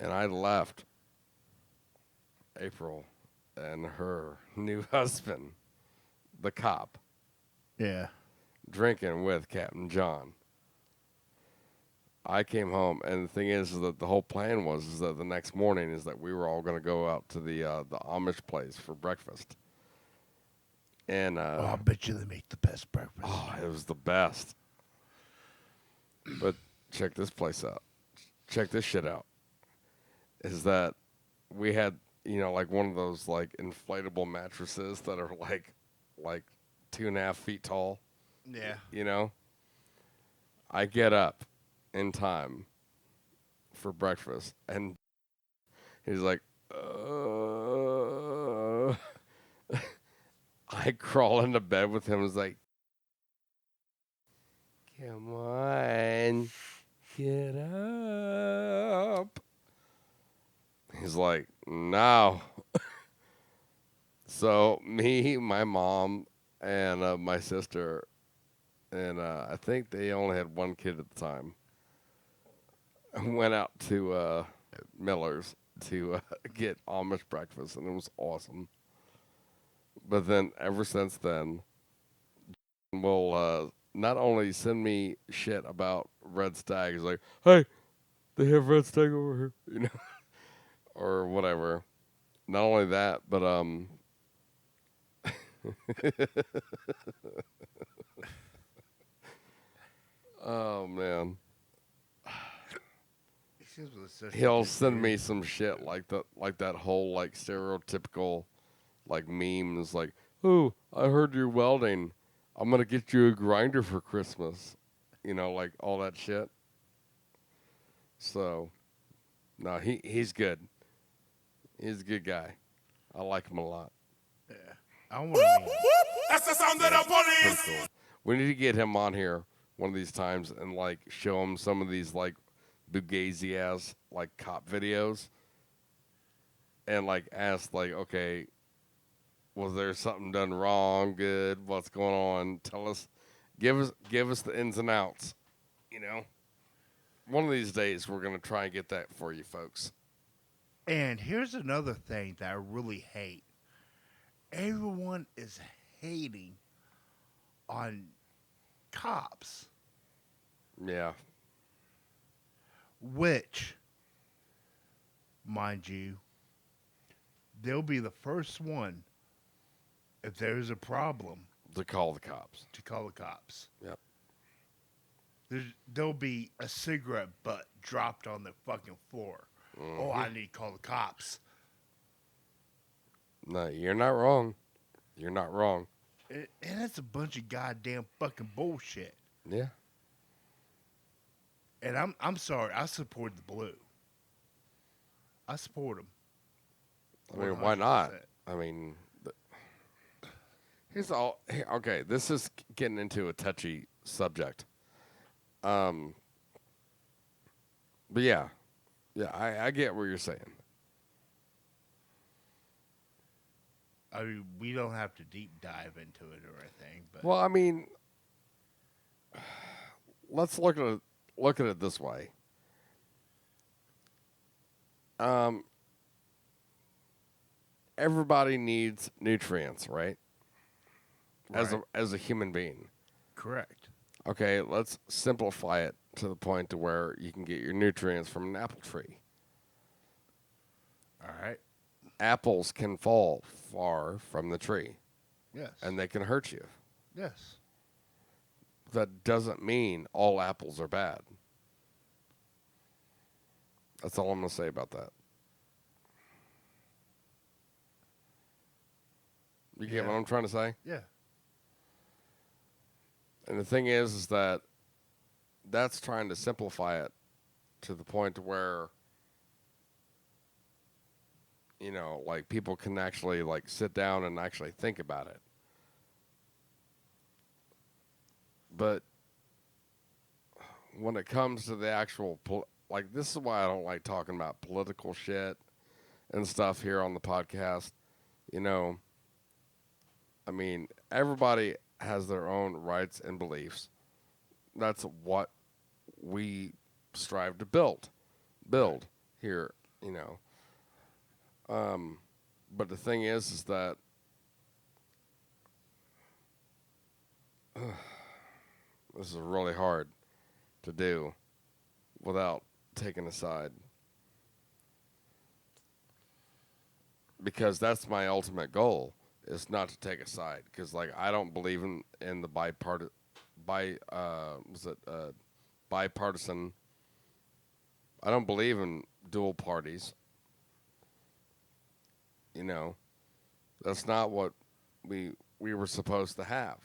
and I left April and her new husband, the cop, Yeah. drinking with Captain John. I came home, and the thing is that the whole plan is that the next morning is that we were all going to go out to the Amish place for breakfast, and Oh, I bet you they make the best breakfast. oh, it was the best. But check this place out. Check this shit out. Is that we had like one of those like inflatable mattresses that are like 2.5 feet tall. Yeah. You know, I get up in time for breakfast, and he's like, I crawl into bed with him. It's like, come on, get up. He's like, no. So me, my mom, and my sister, and I think they only had one kid at the time, went out to Miller's to get Amish breakfast, and it was awesome. But then, ever since then, will not only send me shit about Red Stag, he's like, hey, they have Red Stag over here, or whatever. Not only that, but oh man, he'll send me some shit like that whole like stereotypical like memes like, oh, I heard you're welding, I'm gonna get you a grinder for Christmas, like all that shit. So no, he's good. He's a good guy. I like him a lot. Yeah. I want to meet him. That's the sound of the Pretty police. cool. We need to get him on here one of these times and like show him some of these like Bugazi ass like cop videos and like ask like, okay, was there something done wrong? Good, what's going on? Tell us, give us the ins and outs. One of these days we're gonna try and get that for you folks. And here's another thing that I really hate. Everyone is hating on cops, Yeah, which, mind you, they'll be the first one if there's a problem To call the cops. to call the cops. Yep. There'll be a cigarette butt dropped on the fucking floor. Oh, I need to call the cops. No, you're not wrong. You're not wrong. And that's a bunch of goddamn fucking bullshit. Yeah. And I'm sorry, I support the blue. I support them. I mean, why not? I mean, here's all. Okay, this is getting into a touchy subject. But yeah, I get what you're saying. I mean, we don't have to deep dive into it or anything, but Well, I mean, let's look at it this way. Everybody needs nutrients, right? As a human being. correct. Okay, let's simplify it to the point to where you can get your nutrients from an apple tree. All right. Apples can fall far from the tree, Yes. and they can hurt you. yes. That doesn't mean all apples are bad. That's all I'm going to say about that. You get what Yeah. I'm trying to say? Yeah. And the thing is that that's trying to simplify it to the point to where, you know, like people can actually like sit down and actually think about it. But when it comes to the actual, like, this is why I don't like talking about political shit and stuff here on the podcast. You know, I mean, everybody has their own rights and beliefs. That's what we strive to build here, you know. But the thing is that this is really hard to do without taking a side. Because that's my ultimate goal, is not to take a side. Because, like, I don't believe in the bipartisan. I don't believe in dual parties. You know, that's not what we were supposed to have.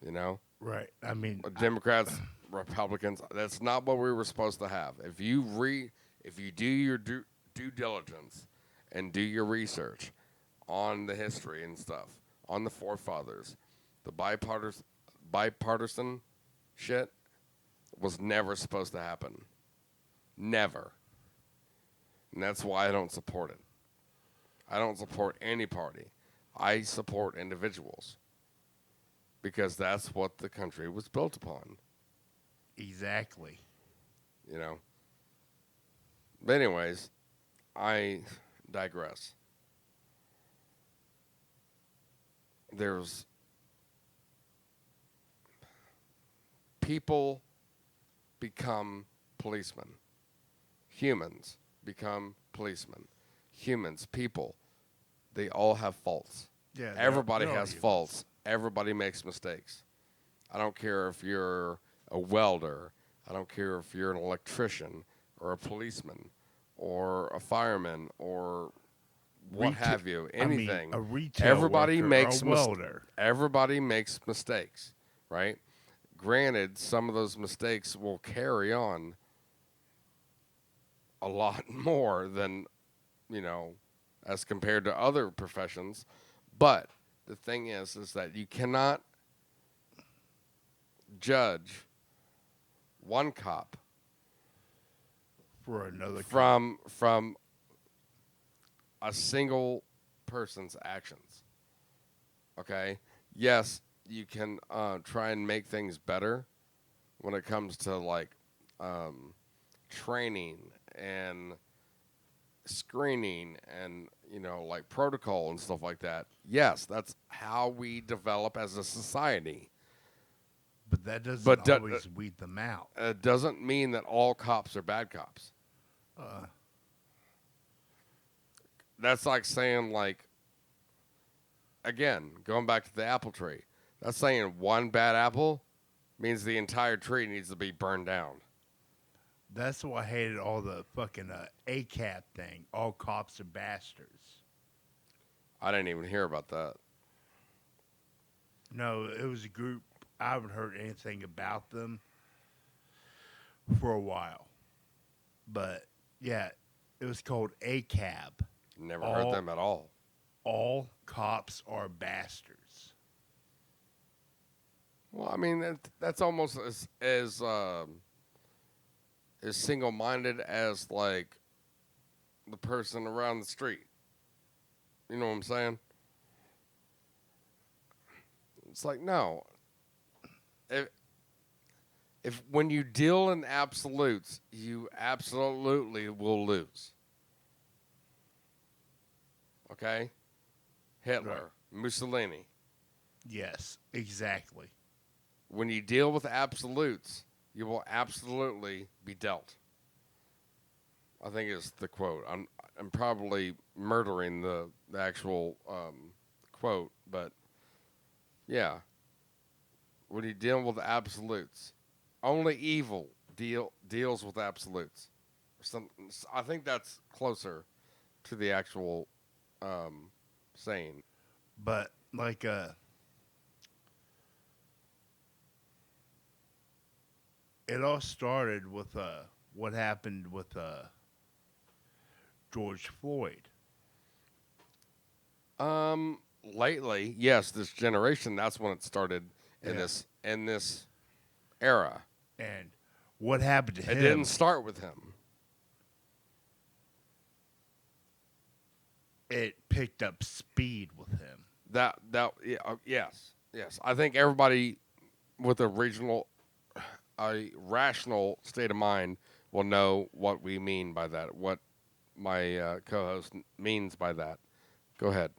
You know? Right. I mean, Democrats, Republicans, that's not what we were supposed to have. If you do your due diligence and do your research on the history and stuff, on the forefathers, the bipartisan shit was never supposed to happen. Never. And that's why I don't support it. I don't support any party. I support individuals. Because that's what the country was built upon. exactly. You know? But anyways, I digress. There's people become policemen. Humans become policemen. Humans, people, they all have faults. Yeah. Everybody they're all has humans. faults. Everybody makes mistakes. I don't care if you're a welder. I don't care if you're an electrician or a policeman or a fireman or what have you. Anything. a retail Everybody worker makes or a welder. Everybody makes mistakes, right? Granted, some of those mistakes will carry on a lot more than, you know, as compared to other professions. But the thing is that you cannot judge one cop For another from a single person's actions. Okay? Yes, you can try and make things better when it comes to, like, training and screening and, you know, like protocol and stuff like that. Yes, that's how we develop as a society. But that doesn't But always weed them out. It doesn't mean that all cops are bad cops. that's like saying, like, again, going back to the apple tree. That's saying one bad apple means the entire tree needs to be burned down. That's why I hated all the fucking ACAB thing. All cops are bastards. I didn't even hear about that. No, it was a group. I haven't heard anything about them for a while. But, yeah, it was called ACAB. Never heard them at all. All cops are bastards. Well, I mean, that's almost as single-minded as, like, the person around the street. You know what I'm saying? It's like, no. If when you deal in absolutes, you absolutely will lose. Okay? Hitler, Right. Mussolini. Yes, exactly. When you deal with absolutes, you will absolutely be dealt. I think is the quote. I'm probably murdering the actual quote, but yeah. When you deal with absolutes, only evil deals with absolutes. I think that's closer to the actual saying. But, like, it all started with what happened with George Floyd. Lately, yes, this generation, that's when it started in this era. And what happened to It him? didn't start with him. It picked up speed with him. Yes. I think everybody with a rational state of mind will know what we mean by that. What my co-host means by that. Go ahead.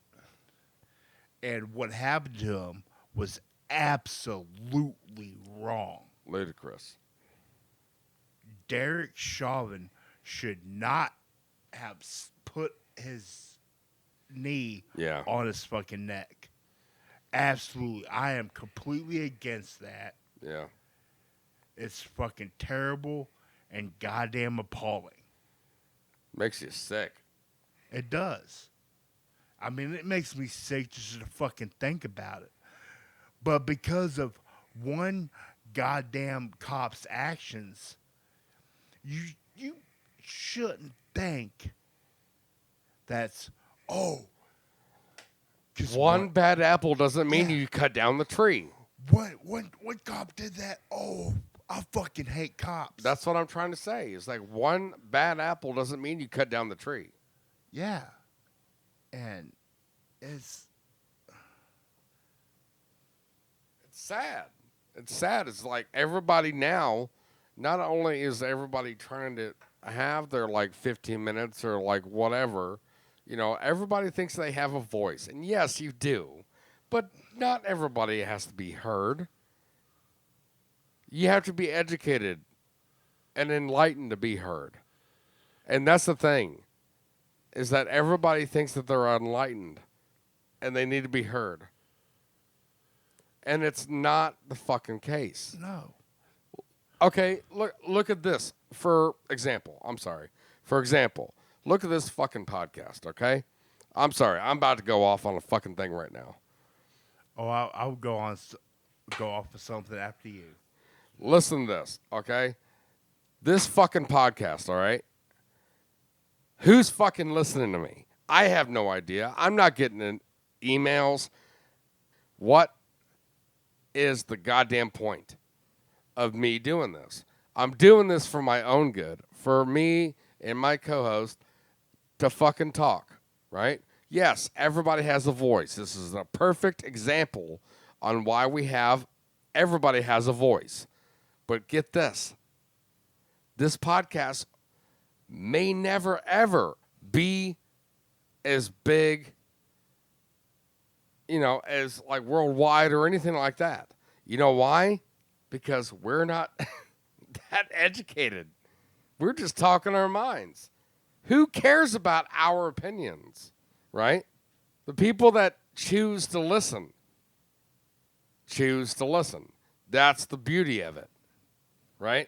And what happened to him was absolutely wrong. Ludicrous. Derek Chauvin should not have put his knee on his fucking neck. Absolutely. I am completely against that. Yeah. It's fucking terrible and goddamn appalling. Makes you sick. It does. I mean, it makes me sick just to fucking think about it. But because of one goddamn cop's actions, you shouldn't think that's, 'cause one bad apple doesn't mean you cut down the tree. What cop did that? Oh, I fucking hate cops. That's what I'm trying to say. It's like one bad apple doesn't mean you cut down the tree. Yeah. And it's sad. It's sad. It's like everybody now, not only is everybody trying to have their like 15 minutes or like whatever, you know, everybody thinks they have a voice. And yes, you do. But not everybody has to be heard. You have to be educated and enlightened to be heard. And that's the thing, is that everybody thinks that they're enlightened and they need to be heard. And it's not the fucking case. no. Okay, look at this. For example, look at this fucking podcast, okay? I'm sorry, I'm about to go off on a fucking thing right now. Oh, I'll go off of something after you. Listen to this, okay? This fucking podcast, all right? Who's fucking listening to me? I have no idea. I'm not getting in emails. What is the goddamn point of me doing this? I'm doing this for my own good, for me and my co-host to fucking talk, right? Yes, everybody has a voice. This is a perfect example on why everybody has a voice. But get this. This podcast may never, ever be as big, you know, as like worldwide or anything like that. You know why? Because we're not that educated. We're just talking our minds. Who cares about our opinions? right? The people that choose to listen. That's the beauty of it, right?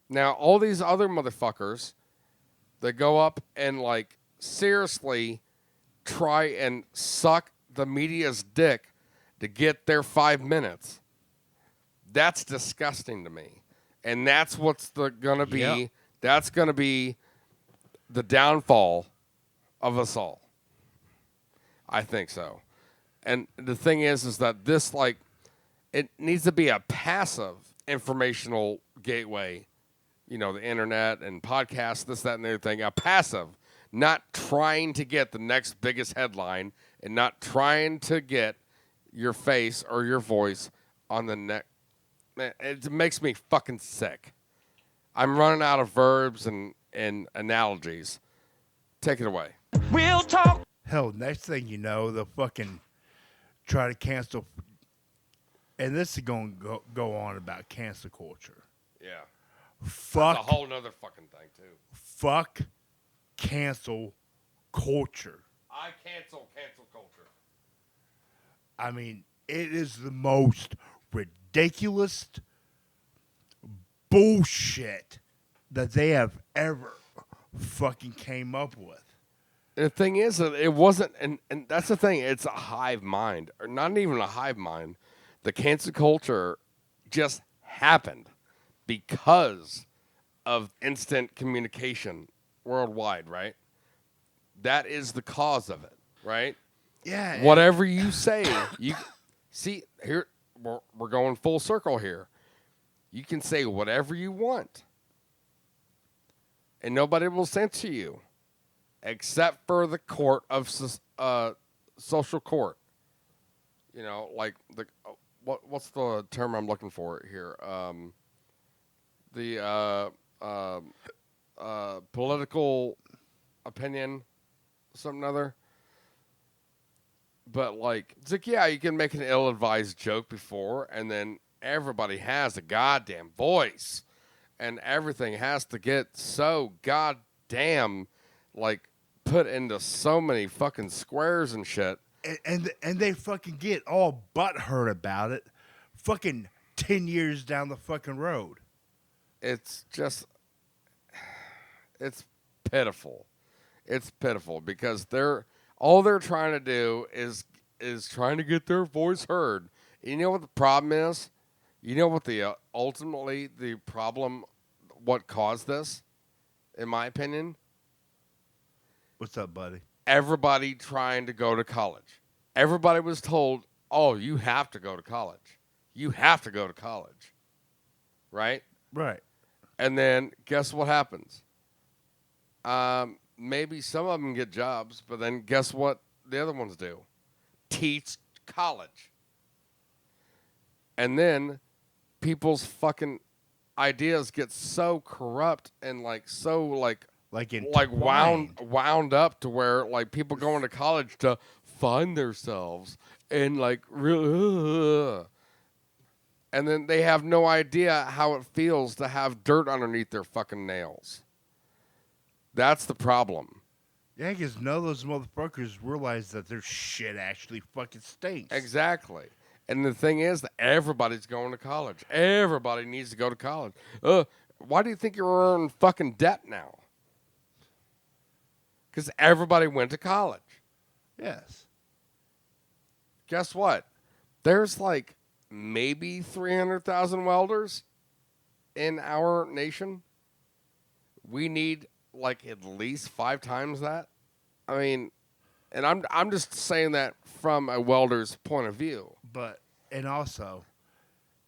Now, all these other motherfuckers that go up and, like, seriously try and suck the media's dick to get their 5 minutes, that's disgusting to me. And that's what's gonna be. Yep. That's gonna be the downfall of us all. I think so. And the thing is that this, like, it needs to be a passive informational gateway. You know, the internet and podcasts, this, that, and the other thing. A passive, not trying to get the next biggest headline and not trying to get your face or your voice on the next. Man, it makes me fucking sick. I'm running out of verbs and analogies. Take it away. We'll talk. Hell, next thing you know, they'll fucking try to cancel. And this is going to go on about cancel culture. Yeah. Fuck. That's a whole nother fucking thing, too. Fuck cancel culture. I cancel culture. I mean, it is the most ridiculous bullshit that they have ever fucking came up with. And the thing is that it wasn't, and that's the thing, it's a hive mind, or not even a hive mind. The cancel culture just happened because of instant communication worldwide, right? That is the cause of it, right? Yeah. Whatever you say, you see here, we're going full circle here. You can say whatever you want, and nobody will censor you, except for the court of social court. You know, like the what's the term I'm looking for here? The political opinion, something other. But like, it's like, yeah, you can make an ill-advised joke before, and then everybody has a goddamn voice, and everything has to get so goddamn like put into so many fucking squares and shit. And they fucking get all butthurt about it fucking 10 years down the fucking road. It's just, it's pitiful. It's pitiful because all they're trying to do is trying to get their voice heard. You know what the problem is? You know what the ultimately the problem, what caused this, in my opinion? What's up, buddy? Everybody trying to go to college. Everybody was told, oh, you have to go to college. You have to go to college. Right? Right. And then guess what happens? Maybe some of them get jobs, but then guess what the other ones do? Teach college. And then people's fucking ideas get so corrupt and like so like wound up to where like people going to college to find themselves and like and then they have no idea how it feels to have dirt underneath their fucking nails. That's the problem. Yeah, because none of those motherfuckers realize that their shit actually fucking stinks. Exactly. And the thing is that everybody's going to college. Everybody needs to go to college. Why do you think you're in fucking debt now? Because everybody went to college. Yes. Guess what? There's like maybe 300,000 welders in our nation. We need like at least 5 times that. I mean, and I'm just saying that from a welder's point of view. But, and also,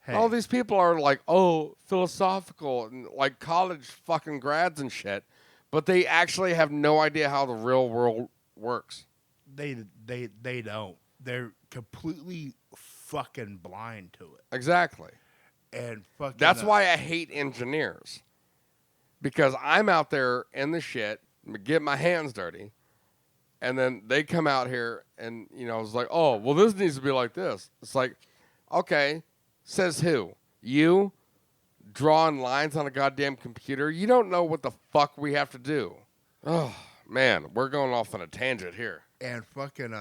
hey, All these people are like, oh, philosophical and like college fucking grads and shit, but they actually have no idea how the real world works. they don't. They're completely fucking blind to it. Exactly. And fucking. That's why I hate engineers. Because I'm out there in the shit, get my hands dirty, and then they come out here and, you know, it's like, oh, well, this needs to be like this. It's like, okay, says who? You drawing lines on a goddamn computer? You don't know what the fuck we have to do. Oh, man, we're going off on a tangent here. And fucking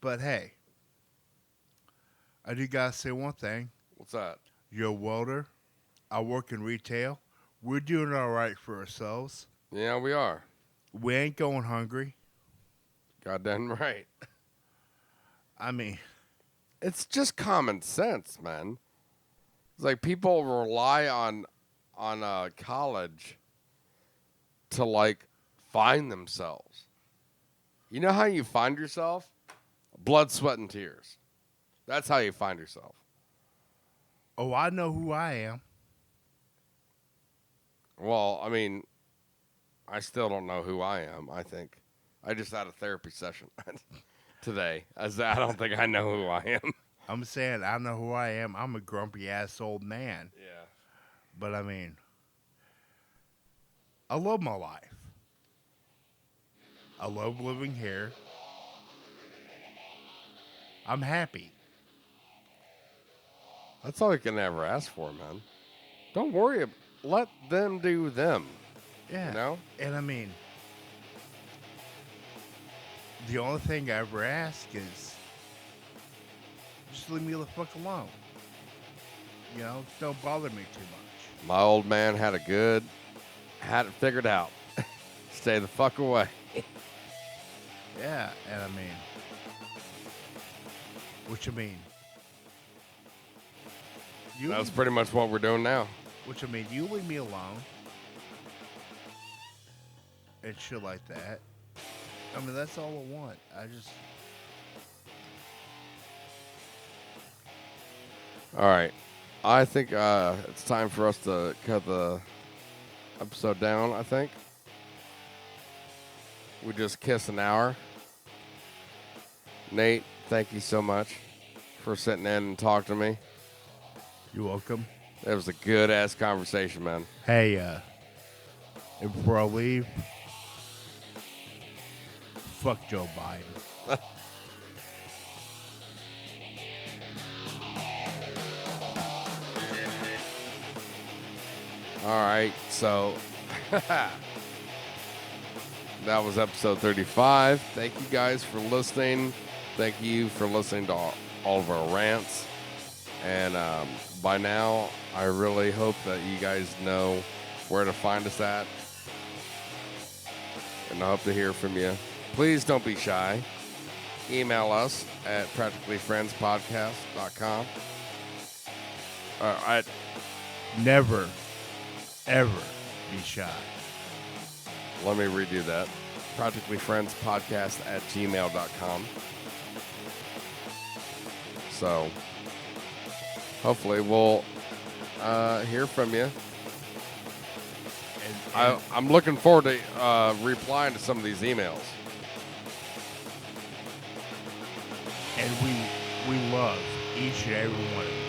but hey, I do gotta say one thing. What's that? You're a welder. I work in retail. We're doing all right for ourselves. Yeah, we are. We ain't going hungry. Goddamn right. I mean, It's just common sense, man. It's like people rely on college to like find themselves. You know how you find yourself? Blood, sweat, and tears. That's how you find yourself. oh, I know who I am. Well, I mean, I still don't know who I am, I think. I just had a therapy session today. I don't think I know who I am. I'm saying I know who I am. I'm a grumpy ass old man. Yeah. But I mean, I love my life. I love living here. I'm happy. That's all you can ever ask for, man. Don't worry. Let them do them. Yeah. You know? And I mean, the only thing I ever ask is just leave me the fuck alone. You know, don't bother me too much. My old man had it figured out. Stay the fuck away. Yeah, and I mean, which I mean, That's pretty much what we're doing now. which I mean, you leave me alone and shit like that. I mean, that's all I want. All right. I think it's time for us to cut the episode down, I think. We just kissed an hour. Nate, thank you so much for sitting in and talking to me. You're welcome. It was a good-ass conversation, man. Hey, and before I leave, fuck Joe Biden. All right, so that was episode 35. Thank you guys for listening. Thank you for listening to all of our rants. And by now, I really hope that you guys know where to find us at. And I hope to hear from you. Please don't be shy. Email us at practicallyfriendspodcast.com. Never, ever be shy. Let me redo that. practicallyfriendspodcast@gmail.com. So, hopefully we'll hear from you. I'm looking forward to replying to some of these emails. And we love each and every one of you.